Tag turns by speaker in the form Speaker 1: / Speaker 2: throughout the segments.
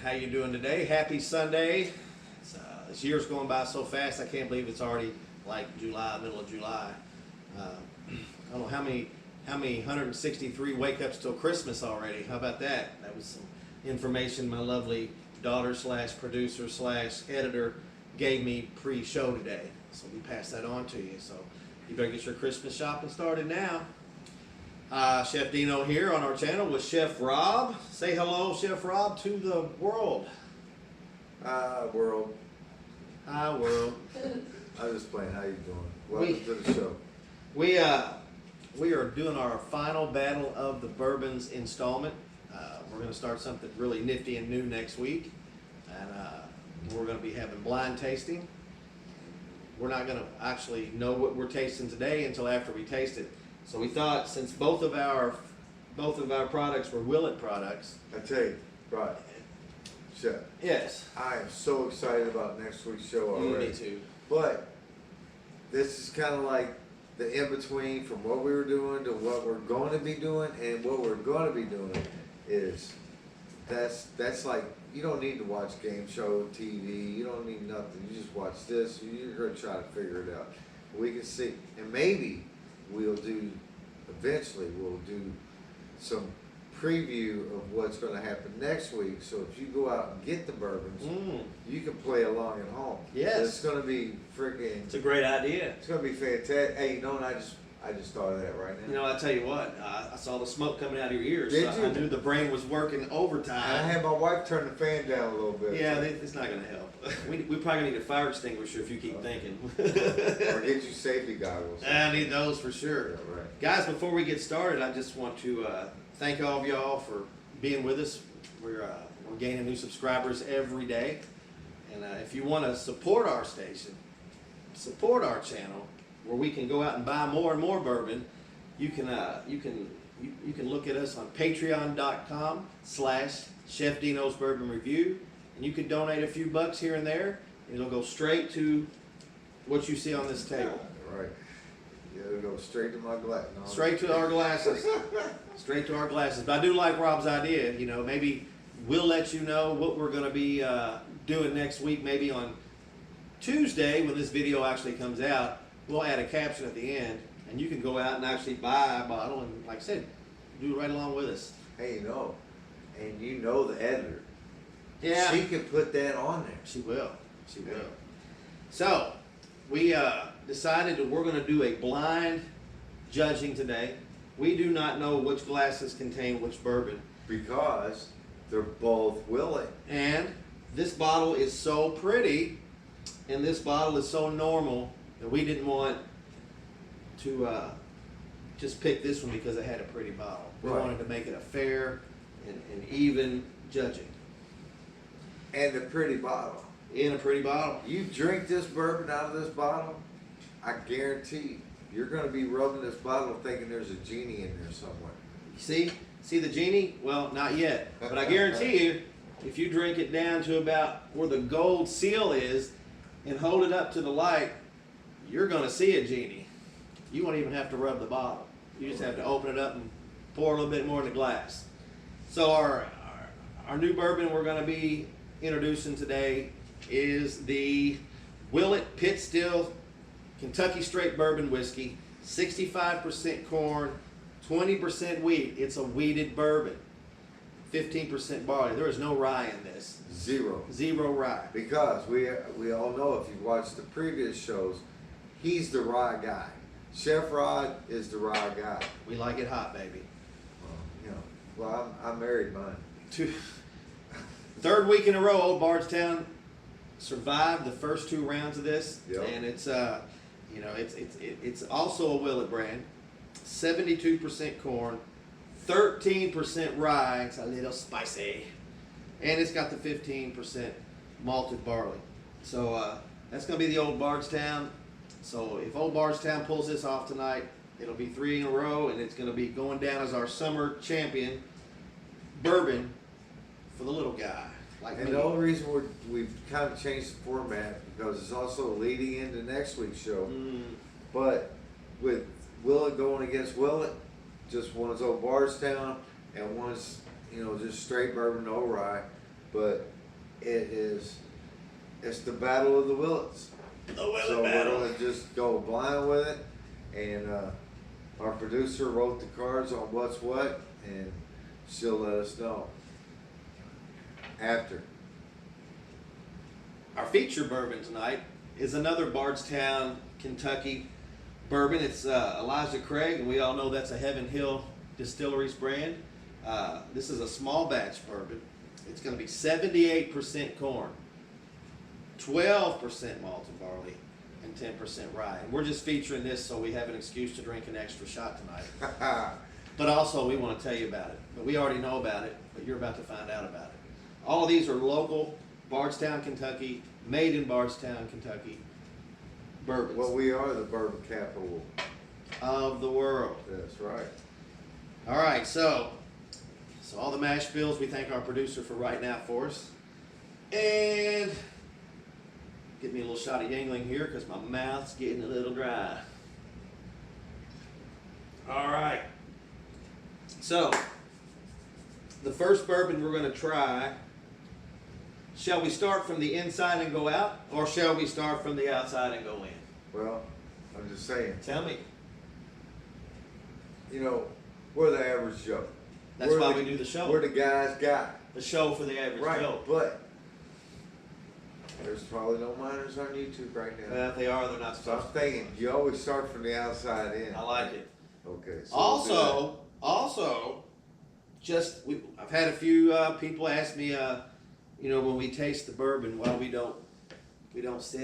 Speaker 1: How you doing today? Happy Sunday. This year's going by so fast, I can't believe it's already like July, middle of July. I don't know how many 163 wake-ups till Christmas already. How about that? That was some information my lovely daughter / producer / editor gave me pre-show today. So we pass that on to you. So you better get your Christmas shopping started now. Chef Dino here on our channel with Chef Rob. Say hello, Chef Rob, to the world.
Speaker 2: Hi, world.
Speaker 1: Hi, world.
Speaker 2: I'm just playing. How you doing? Welcome to the show.
Speaker 1: We are doing our final Battle of the Bourbons installment. We're going to start something really nifty and new next week, and we're going to be having blind tasting. We're not going to actually know what we're tasting today until after we taste it. So we thought, since both of our products were Willet products.
Speaker 2: I tell you, right, Chef.
Speaker 1: Yes.
Speaker 2: I am so excited about next week's show already.
Speaker 1: Me too.
Speaker 2: But this is kind of like the in-between from what we were doing to what we're going to be doing, and what we're going to be doing is that's like, you don't need to watch game show TV. You don't need nothing. You just watch this. You're going to try to figure it out. We can see, and maybe eventually we'll do some preview of what's going to happen next week. So if you go out and get the bourbons, you can play along at home.
Speaker 1: Yes.
Speaker 2: It's going to be freaking.
Speaker 1: It's a great idea.
Speaker 2: It's going to be fantastic. Hey, you know what? I just thought of that right now.
Speaker 1: You know, I tell you what, I saw the smoke coming out of your ears.
Speaker 2: Did
Speaker 1: so
Speaker 2: you?
Speaker 1: I knew the brain was working overtime.
Speaker 2: I had my wife turn the fan down a little bit.
Speaker 1: Yeah, it's not going to help. We probably need a fire extinguisher if you keep thinking.
Speaker 2: Or get you safety goggles.
Speaker 1: I need those for sure.
Speaker 2: Yeah, right.
Speaker 1: Guys, before we get started, I just want to thank all of y'all for being with us. We're gaining new subscribers every day. And if you want to support our station, support our channel, where we can go out and buy more and more bourbon, you can look at us on patreon.com/Chef Dino's Bourbon Review, and you can donate a few bucks here and there, and it'll go straight to what you see on this table.
Speaker 2: Right. Yeah, it'll go straight to my glass. No,
Speaker 1: Straight to our glasses. Straight to our glasses. But I do like Rob's idea. You know, maybe we'll let you know what we're going to be doing next week. Maybe on Tuesday, when this video actually comes out, we'll add a caption at the end, and you can go out and actually buy a bottle, and like I said, do it right along with us.
Speaker 2: Hey, you know the editor.
Speaker 1: Yeah.
Speaker 2: She can put that on there.
Speaker 1: She will. She will. So, we decided that we're going to do a blind judging today. We do not know which glasses contain which bourbon.
Speaker 2: Because they're both Willet.
Speaker 1: And this bottle is so pretty, and this bottle is so normal, that we didn't want to just pick this one because it had a pretty bottle. We
Speaker 2: Right.
Speaker 1: wanted to make it a fair and even judging.
Speaker 2: And the pretty bottle.
Speaker 1: In a pretty bottle.
Speaker 2: You drink this bourbon out of this bottle, I guarantee you're going to be rubbing this bottle thinking there's a genie in there somewhere.
Speaker 1: See the genie? Well, not yet. But I guarantee you, if you drink it down to about where the gold seal is and hold it up to the light, you're going to see a genie. You won't even have to rub the bottle. You just have to open it up and pour a little bit more in the glass. So our new bourbon we're going to be introducing today is the Willet Pit Still Kentucky Straight Bourbon Whiskey, 65% corn, 20% wheat. It's a wheated bourbon, 15% barley. There is no rye in this.
Speaker 2: Zero.
Speaker 1: Zero rye.
Speaker 2: Because we all know, if you watched the previous shows, he's the rye guy. Chef Rod is the rye guy.
Speaker 1: We like it hot, baby.
Speaker 2: Well, I married mine.
Speaker 1: Third week in a row, Old Bardstown survived the first 2 rounds of this,
Speaker 2: Yep.
Speaker 1: and it's it's also a Willet brand, 72% corn, 13% rye. It's a little spicy, and it's got the 15% malted barley. So that's going to be the Old Bardstown. So if Old Bardstown pulls this off tonight, it'll be 3 in a row, and it's going to be going down as our summer champion bourbon for the little guy. Like
Speaker 2: And
Speaker 1: me.
Speaker 2: the only reason we've kind of changed the format because it's also leading into next week's show. But with Willet going against Willet, just one's Old Bardstown and one's just straight bourbon, no rye. But it's the battle of the Willets.
Speaker 1: The Willet
Speaker 2: So
Speaker 1: battle.
Speaker 2: we're gonna just go blind with it, and our producer wrote the cards on what's what, and she'll let us know after.
Speaker 1: Our feature bourbon tonight is another Bardstown, Kentucky bourbon. It's Elijah Craig, and we all know that's a Heaven Hill Distilleries brand. This is a small batch bourbon. It's going to be 78% corn, 12% malted barley, and 10% rye. And we're just featuring this so we have an excuse to drink an extra shot tonight. But also, we want to tell you about it. But we already know about it, but you're about to find out about it. All of these are local, Bardstown, Kentucky, made in Bardstown, Kentucky bourbons.
Speaker 2: Well, we are the bourbon capital.
Speaker 1: Of the world.
Speaker 2: That's right.
Speaker 1: All right, so all the mash bills, we thank our producer for writing out for us. And get me a little shot of Yingling here because my mouth's getting a little dry. All right. So, the first bourbon we're going to try, shall we start from the inside and go out, or shall we start from the outside and go in?
Speaker 2: Well, I'm just saying,
Speaker 1: Tell me.
Speaker 2: you know, we're the average Joe.
Speaker 1: That's why we do the show.
Speaker 2: We're the guys guy.
Speaker 1: The show for the average
Speaker 2: Right,
Speaker 1: Joe.
Speaker 2: but there's probably no minors on YouTube right now.
Speaker 1: Well, if they are, they're not
Speaker 2: So I'm
Speaker 1: supposed to.
Speaker 2: thinking, you always start from the outside in.
Speaker 1: I like it.
Speaker 2: Okay. So we'll do that.
Speaker 1: Also, I've had a few people ask me, when we taste the bourbon, why we don't sip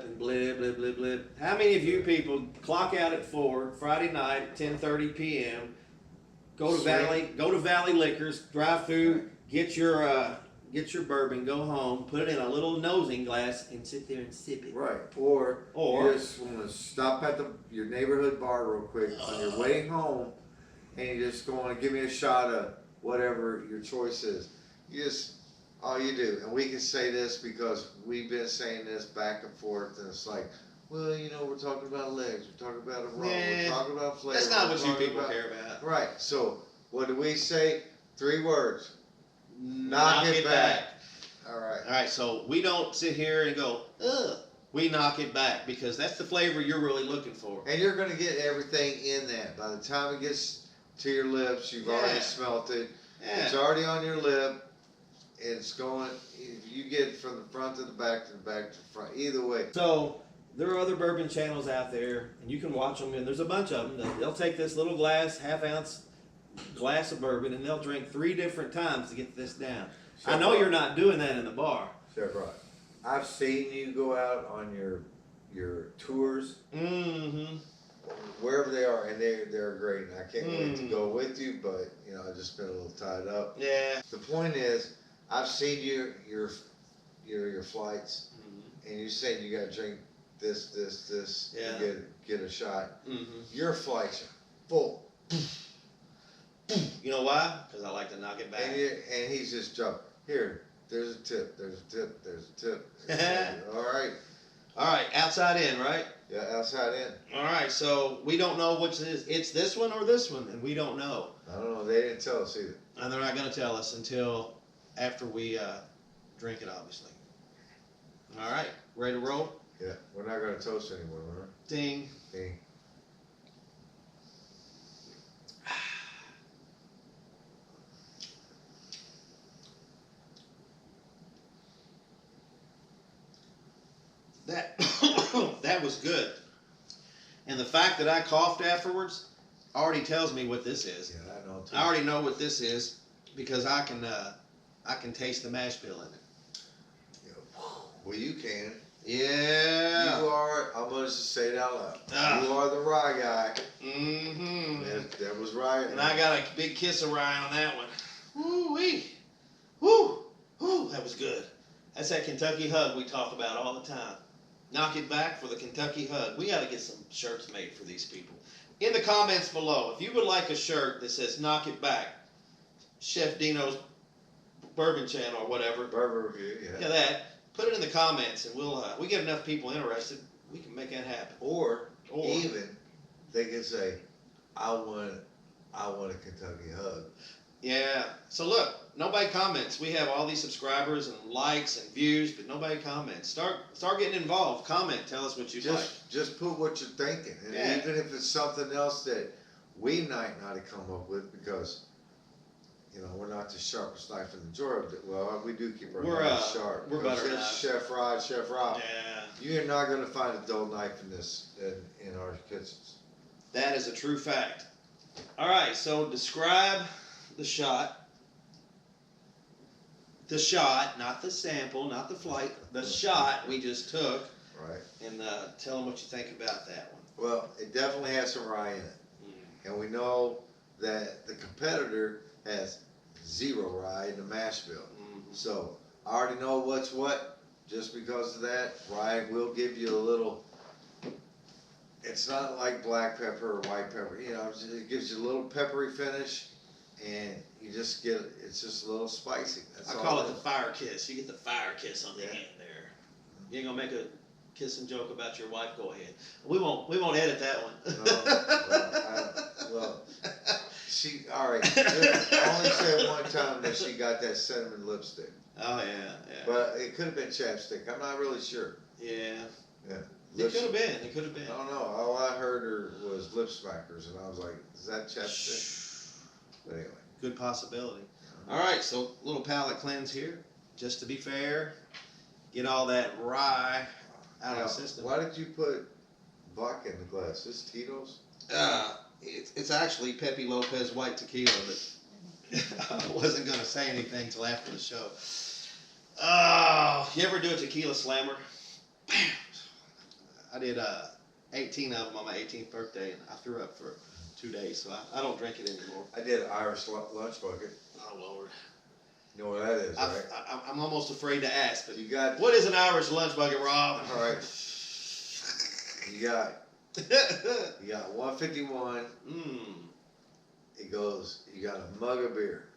Speaker 1: and blib, blib, blib, blib. How many of you people clock out at 4 Friday night, 10:30 p.m. Go to Valley Liquors, drive through, get your bourbon, go home, put it in a little nosing glass, and sit there and sip it.
Speaker 2: Right. Or
Speaker 1: Or-
Speaker 2: you just want to stop at your neighborhood bar real quick on your way home, and you just go on and give me a shot of whatever your choice is. All you do, and we can say this because we've been saying this back and forth, and it's like, well, we're talking about legs, we're talking about aroma, we're talking about flavor.
Speaker 1: That's not
Speaker 2: we're
Speaker 1: what you
Speaker 2: talking
Speaker 1: people
Speaker 2: about-
Speaker 1: care about.
Speaker 2: Right. So what do we say? 3 words. Knock it back. All right.
Speaker 1: All right, so we don't sit here and go, ugh. We knock it back because that's the flavor you're really looking for.
Speaker 2: And you're gonna get everything in that. By the time it gets to your lips, you've already smelt it.
Speaker 1: Yeah.
Speaker 2: It's already on your lip. It's going. You get from the front to the back to the back to the front. Either way.
Speaker 1: So there are other bourbon channels out there, and you can watch them. And there's a bunch of them. They'll take this little glass, half-ounce glass of bourbon, and they'll drink 3 different times to get this down. I know you're not doing that in the bar.
Speaker 2: Chef Rod, I've seen you go out on your tours,
Speaker 1: Mm-hmm.
Speaker 2: wherever they are, and they're great. And I can't wait to go with you, but I've just been a little tied up.
Speaker 1: Yeah.
Speaker 2: The point is, I've seen your flights, and you say you got to drink this,
Speaker 1: Yeah.
Speaker 2: to get a shot.
Speaker 1: Mm-hmm.
Speaker 2: Your flights are full,
Speaker 1: You know why? Because I like to knock it back.
Speaker 2: and he's just jumping. Here, there's a tip, there's a tip, there's a tip. All right.
Speaker 1: All right, outside in, right?
Speaker 2: Yeah, outside in.
Speaker 1: All right, so we don't know which it is. It's this one or this one, and we don't know.
Speaker 2: I don't know. They didn't tell us either.
Speaker 1: And they're not going to tell us until after we drink it, obviously. All right, ready to roll?
Speaker 2: Yeah, we're not going to toast anymore, remember?
Speaker 1: Ding.
Speaker 2: Ding.
Speaker 1: That was good. And the fact that I coughed afterwards already tells me what this is.
Speaker 2: Yeah, I know too.
Speaker 1: I already know what this is because I can taste the mash bill in it.
Speaker 2: Yeah. Well, you can.
Speaker 1: Yeah.
Speaker 2: You are, I'm going to just say it out loud.
Speaker 1: Ah.
Speaker 2: You are the rye guy.
Speaker 1: Mm-hmm.
Speaker 2: That was right.
Speaker 1: And I got a big kiss of rye on that one. Woo-wee. Woo. Woo, that was good. That's that Kentucky hug we talk about all the time. Knock it back for the Kentucky hug. We got to get some shirts made for these people. In the comments below, if you would like a shirt that says knock it back, Chef Dino's Bourbon Channel or whatever.
Speaker 2: Bourbon review, yeah.
Speaker 1: Yeah, that. Put it in the comments and we get enough people interested, we can make that happen.
Speaker 2: Or even they can say, I want a Kentucky hug.
Speaker 1: Yeah. So look, nobody comments. We have all these subscribers and likes and views, but nobody comments. Start getting involved. Comment. Tell us what you like.
Speaker 2: Just put what you're thinking, and
Speaker 1: Yeah.
Speaker 2: even if it's something else that we might not have come up with, because we're not the sharpest knife in the drawer. Well, we do keep our knives sharp.
Speaker 1: We're better than
Speaker 2: Chef Rob.
Speaker 1: Yeah.
Speaker 2: You're not going to find a dull knife in our kitchens.
Speaker 1: That is a true fact. All right, so describe the shot. The shot, not the sample, not the flight. The shot we just took.
Speaker 2: Right.
Speaker 1: And tell them what you think about that one.
Speaker 2: Well, it definitely has some rye in it. And we know that the competitor has 0 rye in the mash bill. So I already know what's what. Just because of that, rye will give you a little. It's not like black pepper or white pepper. It gives you a little peppery finish, and you just get it's just a little spicy.
Speaker 1: I call it the fire kiss. You get the fire kiss on the end there. You ain't gonna make a kissing joke about your wife? Go ahead. We won't edit that one.
Speaker 2: Well, she all right. I only said one time that she got that cinnamon lipstick.
Speaker 1: Oh yeah.
Speaker 2: But it could have been chapstick. I'm not really sure.
Speaker 1: Yeah.
Speaker 2: Yeah.
Speaker 1: It could have been. It could have been.
Speaker 2: I don't know. All I heard her was lip smackers, and I was like, "Is that chapstick?" But anyway.
Speaker 1: Good possibility. All right, so little palate cleanse here, just to be fair. Get all that rye out of the system.
Speaker 2: Why did you put vodka in the glass? Is this Tito's?
Speaker 1: It's actually Pepe Lopez white tequila, but I wasn't going to say anything till after the show. Oh, you ever do a tequila slammer? Bam! I did 18 of them on my 18th birthday, and I threw up for 2 days, so I don't drink it anymore.
Speaker 2: I did an Irish lunch bucket.
Speaker 1: Oh, Lord.
Speaker 2: You know what that is, right?
Speaker 1: I'm almost afraid to ask, but
Speaker 2: you got.
Speaker 1: What is an Irish lunch bucket, Rob?
Speaker 2: All right. You got 151. It goes. You got a mug of beer.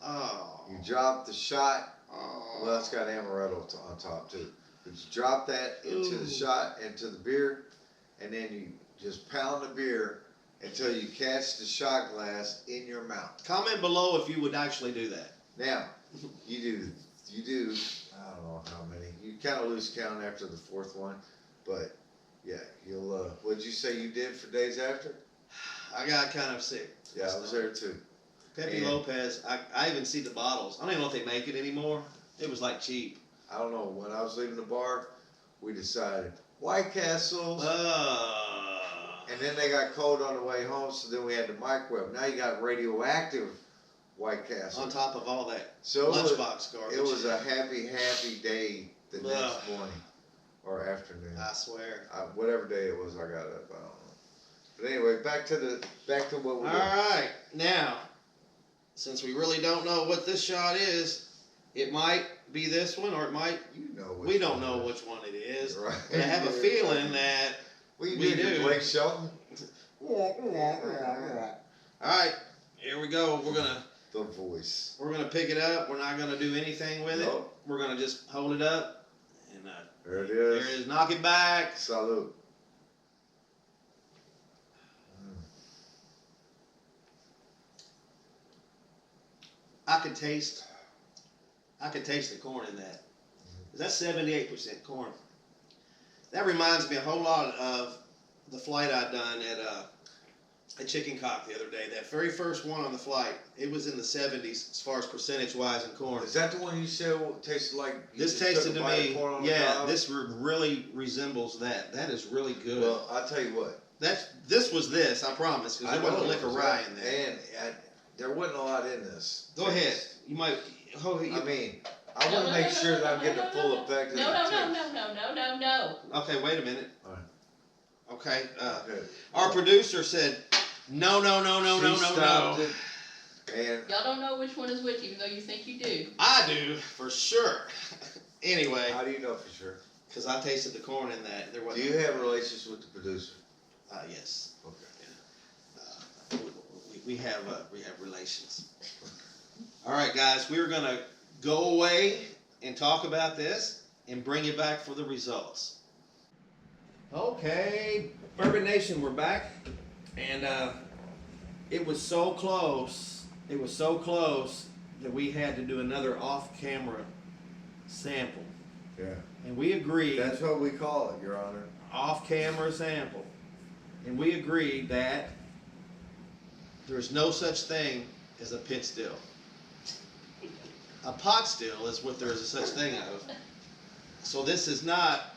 Speaker 1: Oh.
Speaker 2: You drop the shot.
Speaker 1: Oh.
Speaker 2: Well, it's got amaretto on top too. But you drop that into the shot, into the beer, and then you just pound the beer until you catch the shot glass in your mouth.
Speaker 1: Comment below if you would actually do that.
Speaker 2: Now, you do, I don't know how many. You kind of lose count after the 4th one, but yeah, you'll, what'd you say you did for days after?
Speaker 1: I got kind of sick.
Speaker 2: Yeah, I was there too.
Speaker 1: Pepe Lopez, I even see the bottles. I don't even know if they make it anymore. It was like cheap.
Speaker 2: I don't know, when I was leaving the bar, we decided, White Castles. And then they got cold on the way home, so then we had the microwave. Now you got radioactive White Castle.
Speaker 1: On top of all that
Speaker 2: so
Speaker 1: lunchbox garbage.
Speaker 2: It was a happy day the next morning or afternoon.
Speaker 1: I swear.
Speaker 2: Whatever day it was, I got up. I don't know. But anyway, back to what we're doing.
Speaker 1: All right, now, since we really don't know what this shot is, it might be this one, or it might. We don't know which one it is.
Speaker 2: Right.
Speaker 1: But I have a feeling that.
Speaker 2: We do. Blake Shelton.
Speaker 1: All right, here we go.
Speaker 2: The voice.
Speaker 1: We're gonna pick it up. We're not gonna do anything with it. We're gonna just hold it up, and
Speaker 2: there it is.
Speaker 1: There it is. Knock it back.
Speaker 2: Salute.
Speaker 1: I could taste the corn in that. That's 78% corn. That reminds me a whole lot of the flight I'd done at Chicken Cock the other day. That very first one on the flight, it was in the 70s as far as percentage-wise in corn.
Speaker 2: Is that the one you said tasted like?
Speaker 1: This tasted to me, yeah. This really resembles that. That is really good.
Speaker 2: Well, I'll tell you what.
Speaker 1: This was this, I promise, because there wasn't a lick of rye in there.
Speaker 2: And there wasn't a lot in this.
Speaker 1: Go ahead. You might.
Speaker 2: I mean, I want to make sure that I'm getting the full effect of the taste.
Speaker 3: No.
Speaker 1: Okay, wait a minute.
Speaker 2: All right.
Speaker 1: Okay.
Speaker 2: Okay.
Speaker 1: Our producer said, no.
Speaker 2: Stopped it, and
Speaker 3: Y'all don't know which one is which, even though you think you do.
Speaker 1: I do, for sure. Anyway.
Speaker 2: How do you know for sure?
Speaker 1: Because I tasted the corn in that. There wasn't.
Speaker 2: Do you have relations with the producer?
Speaker 1: Yes.
Speaker 2: Okay.
Speaker 1: We have relations. All right, guys, we're gonna go away and talk about this and bring you back for the results. Okay, Bourbon Nation, we're back, and it was so close. It was so close that we had to do another off-camera sample,
Speaker 2: Yeah.
Speaker 1: and we agreed.
Speaker 2: That's what we call it, Your Honor.
Speaker 1: Off-camera sample, and we agreed that there's no such thing as a pit still. A pot still is what there is a such thing of. So this is not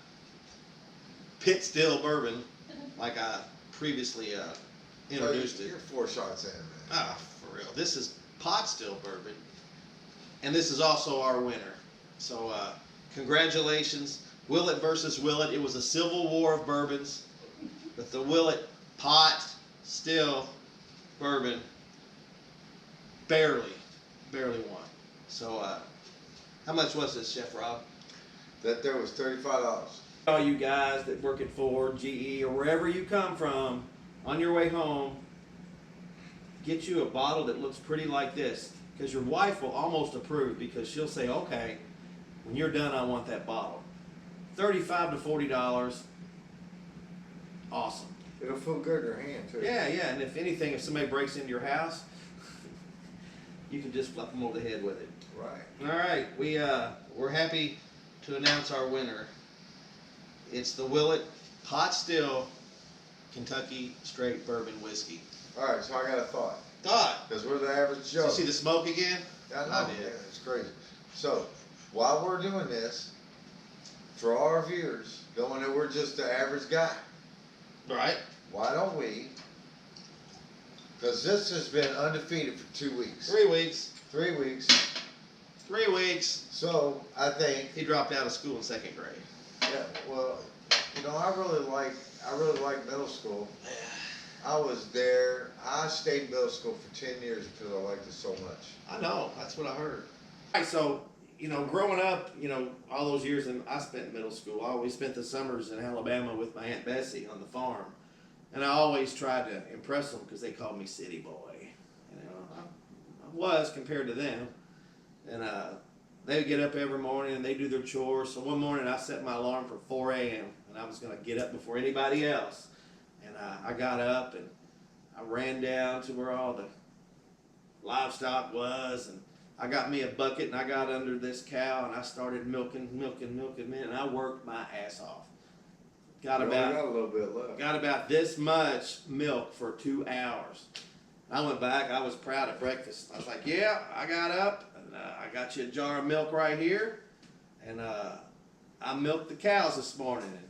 Speaker 1: pit still bourbon like I previously introduced it.
Speaker 2: You're 4 shots in, man.
Speaker 1: Ah, for real. This is pot still bourbon, and this is also our winner. So congratulations, Willet versus Willet. It was a civil war of bourbons, but the Willet pot still bourbon barely won. So how much was this, Chef Rob?
Speaker 2: That there was $35.
Speaker 1: All you guys that work at Ford, GE, or wherever you come from, on your way home, get you a bottle that looks pretty like this, because your wife will almost approve, because she'll say, okay, when you're done, I want that bottle. $35 to $40, awesome.
Speaker 2: It'll feel good in your hand, too.
Speaker 1: Yeah, and if anything, if somebody breaks into your house, you can just flip them over the head with it.
Speaker 2: Right.
Speaker 1: All right, we're happy to announce our winner. It's the Willet Pot Still Kentucky Straight Bourbon Whiskey.
Speaker 2: All right, so I got a thought.
Speaker 1: Thought.
Speaker 2: Because we're the average Joe.
Speaker 1: You see the smoke again?
Speaker 2: I know,
Speaker 1: I
Speaker 2: man.
Speaker 1: did.
Speaker 2: It's crazy. So, while we're doing this, for all our viewers, knowing that we're just the average guy,
Speaker 1: Right.
Speaker 2: why don't we, because this has been undefeated for 2 weeks.
Speaker 1: 3 weeks.
Speaker 2: 3 weeks.
Speaker 1: 3 weeks.
Speaker 2: So, I think,
Speaker 1: He dropped out of school in 2nd grade.
Speaker 2: yeah, well, you know, I really like middle school. I was there. I stayed in middle school for 10 years because I liked it so much.
Speaker 1: I know. That's what I heard. All right, so, growing up, all those years I spent in middle school, I always spent the summers in Alabama with my Aunt Bessie on the farm. And I always tried to impress them because they called me city boy. I was compared to them. And they would get up every morning and they do their chores. So one morning I set my alarm for 4 a.m. and I was going to get up before anybody else. And I got up and I ran down to where all the livestock was, and I got me a bucket and I got under this cow and I started milking, man, and I worked my ass off. Got
Speaker 2: We only
Speaker 1: about
Speaker 2: got a little bit left.
Speaker 1: Got about this much milk for 2 hours. I went back. I was proud at breakfast. I was like, yeah, I got up and I got you a jar of milk right here. And I milked the cows this morning. And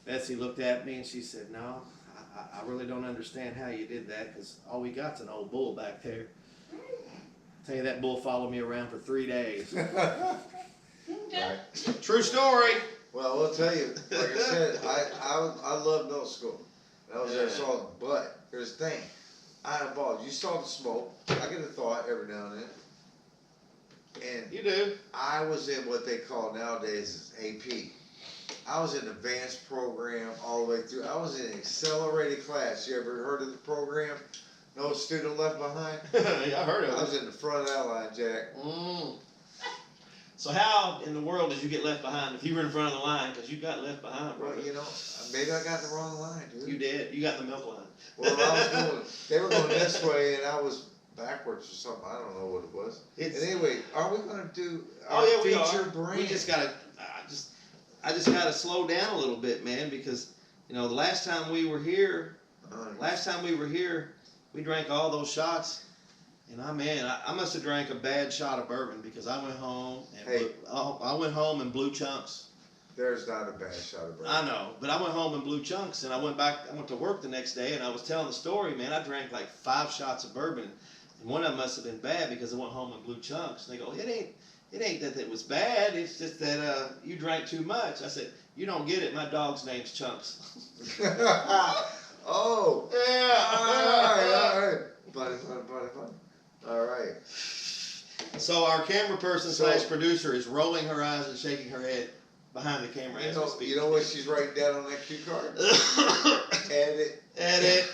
Speaker 1: Betsy looked at me and she said, no, I really don't understand how you did that, because all we got's an old bull back there. Tell you, that bull followed me around for 3 days.
Speaker 2: Right.
Speaker 1: True story.
Speaker 2: Well, I'll tell you, like I said, I love middle school. I was there, saw them. But here's the thing. I involved. You saw the smoke. I get a thought every now and then. And
Speaker 1: You do.
Speaker 2: I was in what they call nowadays AP. I was in advanced program all the way through. I was in accelerated class. You ever heard of the program? No student left behind?
Speaker 1: Yeah, I heard of
Speaker 2: I
Speaker 1: it.
Speaker 2: was in the front of that line, Jack.
Speaker 1: So how in the world did you get left behind if you were in front of the line? Because you got left behind, bro.
Speaker 2: Well, you know, maybe I got the wrong line, dude.
Speaker 1: You did. You got the milk line.
Speaker 2: Well, I was going, they were going this way and I was backwards or something. I don't know what it was.
Speaker 1: It's,
Speaker 2: And anyway, are we going to do our
Speaker 1: oh yeah, we
Speaker 2: feature
Speaker 1: are.
Speaker 2: brand?
Speaker 1: We just gotta. I just gotta slow down a little bit, man, because the last time we were here, we drank all those shots, and I must have drank a bad shot of bourbon, because I went home and blew chunks.
Speaker 2: There's not a bad shot of bourbon.
Speaker 1: I know, but I went home and blew chunks, and I went to work the next day, and I was telling the story, man. I drank like 5 shots of bourbon, and one of them must have been bad because I went home and blew chunks. And they go, it ain't that it was bad. It's just that you drank too much. I said, you don't get it. My dog's name's Chunks.
Speaker 2: Oh.
Speaker 1: Yeah.
Speaker 2: All right. Buddy. All right.
Speaker 1: So our camera person / producer is rolling her eyes and shaking her head behind the camera as we speak.
Speaker 2: You know what she's writing down on that cue card? Edit.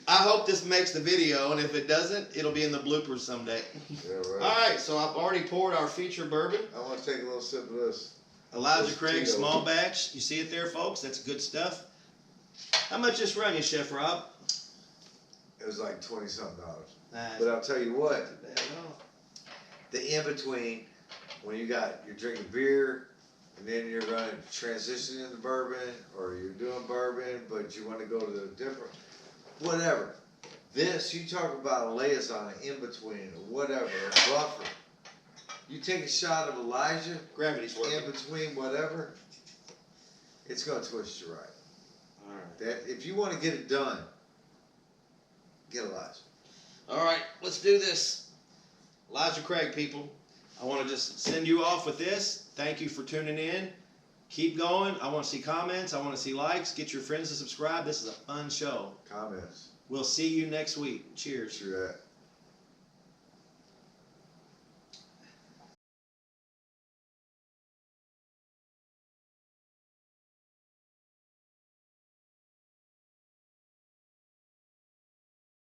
Speaker 1: I hope this makes the video, and if it doesn't, it'll be in the bloopers someday.
Speaker 2: Yeah, right.
Speaker 1: All right, so I've already poured our feature bourbon.
Speaker 2: I want to take a little sip of this.
Speaker 1: Elijah
Speaker 2: This
Speaker 1: Craig
Speaker 2: Tito.
Speaker 1: small batch. You see it there, folks? That's good stuff. How much this run you, Chef Rob?
Speaker 2: It was like $20-something.
Speaker 1: Nice.
Speaker 2: But I'll tell you what,
Speaker 1: Not bad at all.
Speaker 2: the in between when you're drinking beer and then you're going to transition into bourbon, or you're doing bourbon but you want to go to the different, whatever. This, you talk about a liaison, in between, or whatever, a buffer. You take a shot of Elijah,
Speaker 1: Gravity's working.
Speaker 2: in between whatever, it's going to twist you right.
Speaker 1: All right.
Speaker 2: That if you want to get it done, get Elijah.
Speaker 1: All right, let's do this. Elijah Craig, people. I want to just send you off with this. Thank you for tuning in. Keep going. I want to see comments. I want to see likes. Get your friends to subscribe. This is a fun show.
Speaker 2: Comments.
Speaker 1: We'll see you next week. Cheers.
Speaker 2: True that.